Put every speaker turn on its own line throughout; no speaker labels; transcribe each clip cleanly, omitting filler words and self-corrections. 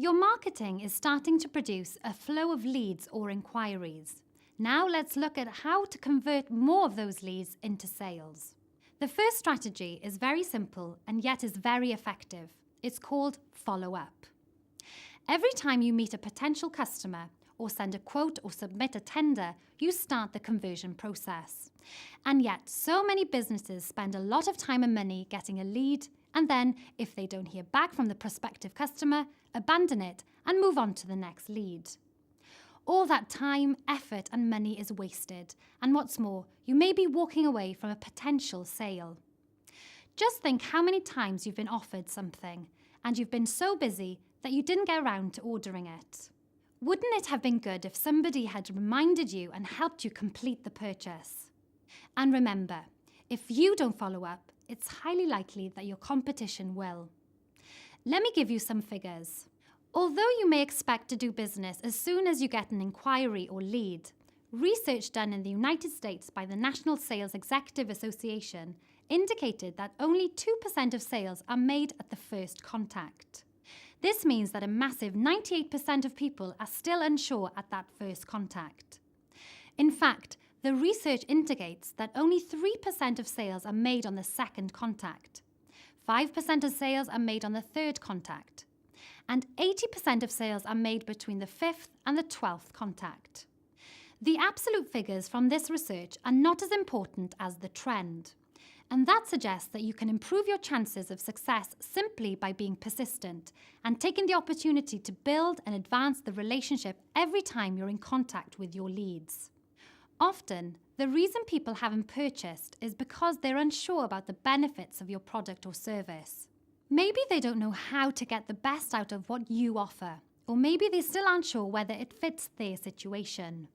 Your marketing is starting to produce a flow of leads or enquiries. Now let's look at how to convert more of those leads into sales. The first strategy is very simple and yet is very effective. It's called follow-up. Every time you meet a potential customer or send a quote or submit a tender, you start the conversion process. And yet, so many businesses spend a lot of time and money getting a lead, and then, if they don't hear back from the prospective customer, abandon it and move on to the next lead. All that time, effort and money is wasted, and what's more, you may be walking away from a potential sale. Just think how many times you've been offered something, and you've been so busy that you didn't get around to ordering it. Wouldn't it have been good if somebody had reminded you and helped you complete the purchase? And remember, if you don't follow up, it's highly likely that your competition will. Let me give you some figures. Although you may expect to do business as soon as you get an inquiry or lead, research done in the United States by the National Sales Executive Association indicated that only 2% of sales are made at the first contact. This means that a massive 98% of people are still unsure at that first contact. In fact, the research indicates that only 3% of sales are made on the second contact, 5% of sales are made on the third contact, and 80% of sales are made between the 5th and the 12th contact. The absolute figures from this research are not as important as the trend, and that suggests that you can improve your chances of success simply by being persistent and taking the opportunity to build and advance the relationship every time you're in contact with your leads. Often, the reason people haven't purchased is because they're unsure about the benefits of your product or service. Maybe they don't know how to get the best out of what you offer, or maybe they still aren't sure whether it fits their situation.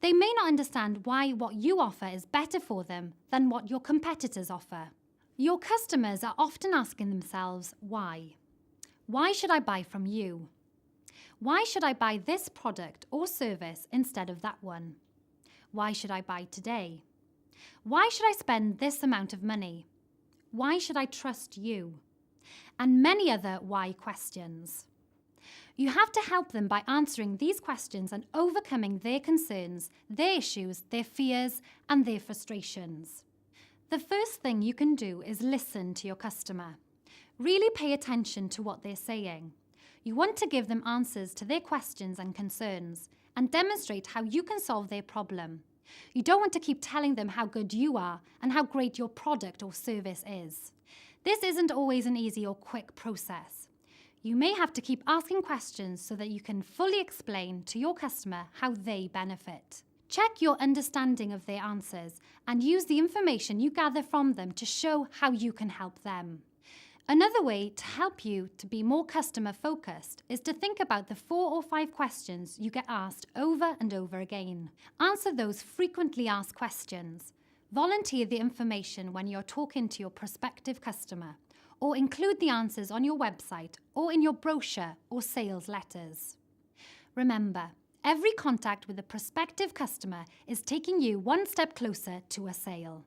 They may not understand why what you offer is better for them than what your competitors offer. Your customers are often asking themselves, why? Why should I buy from you? Why should I buy this product or service instead of that one? Why should I buy today? Why should I spend this amount of money? Why should I trust you? And many other why questions. You have to help them by answering these questions and overcoming their concerns, their issues, their fears, and their frustrations. The first thing you can do is listen to your customer. Really pay attention to what they're saying. You want to give them answers to their questions and concerns and demonstrate how you can solve their problem. You don't want to keep telling them how good you are and how great your product or service is. This isn't always an easy or quick process. You may have to keep asking questions so that you can fully explain to your customer how they benefit. Check your understanding of their answers and use the information you gather from them to show how you can help them. Another way to help you to be more customer-focused is to think about the 4 or 5 questions you get asked over and over again. Answer those frequently asked questions. Volunteer the information when you're talking to your prospective customer, or include the answers on your website or in your brochure or sales letters. Remember, every contact with a prospective customer is taking you one step closer to a sale.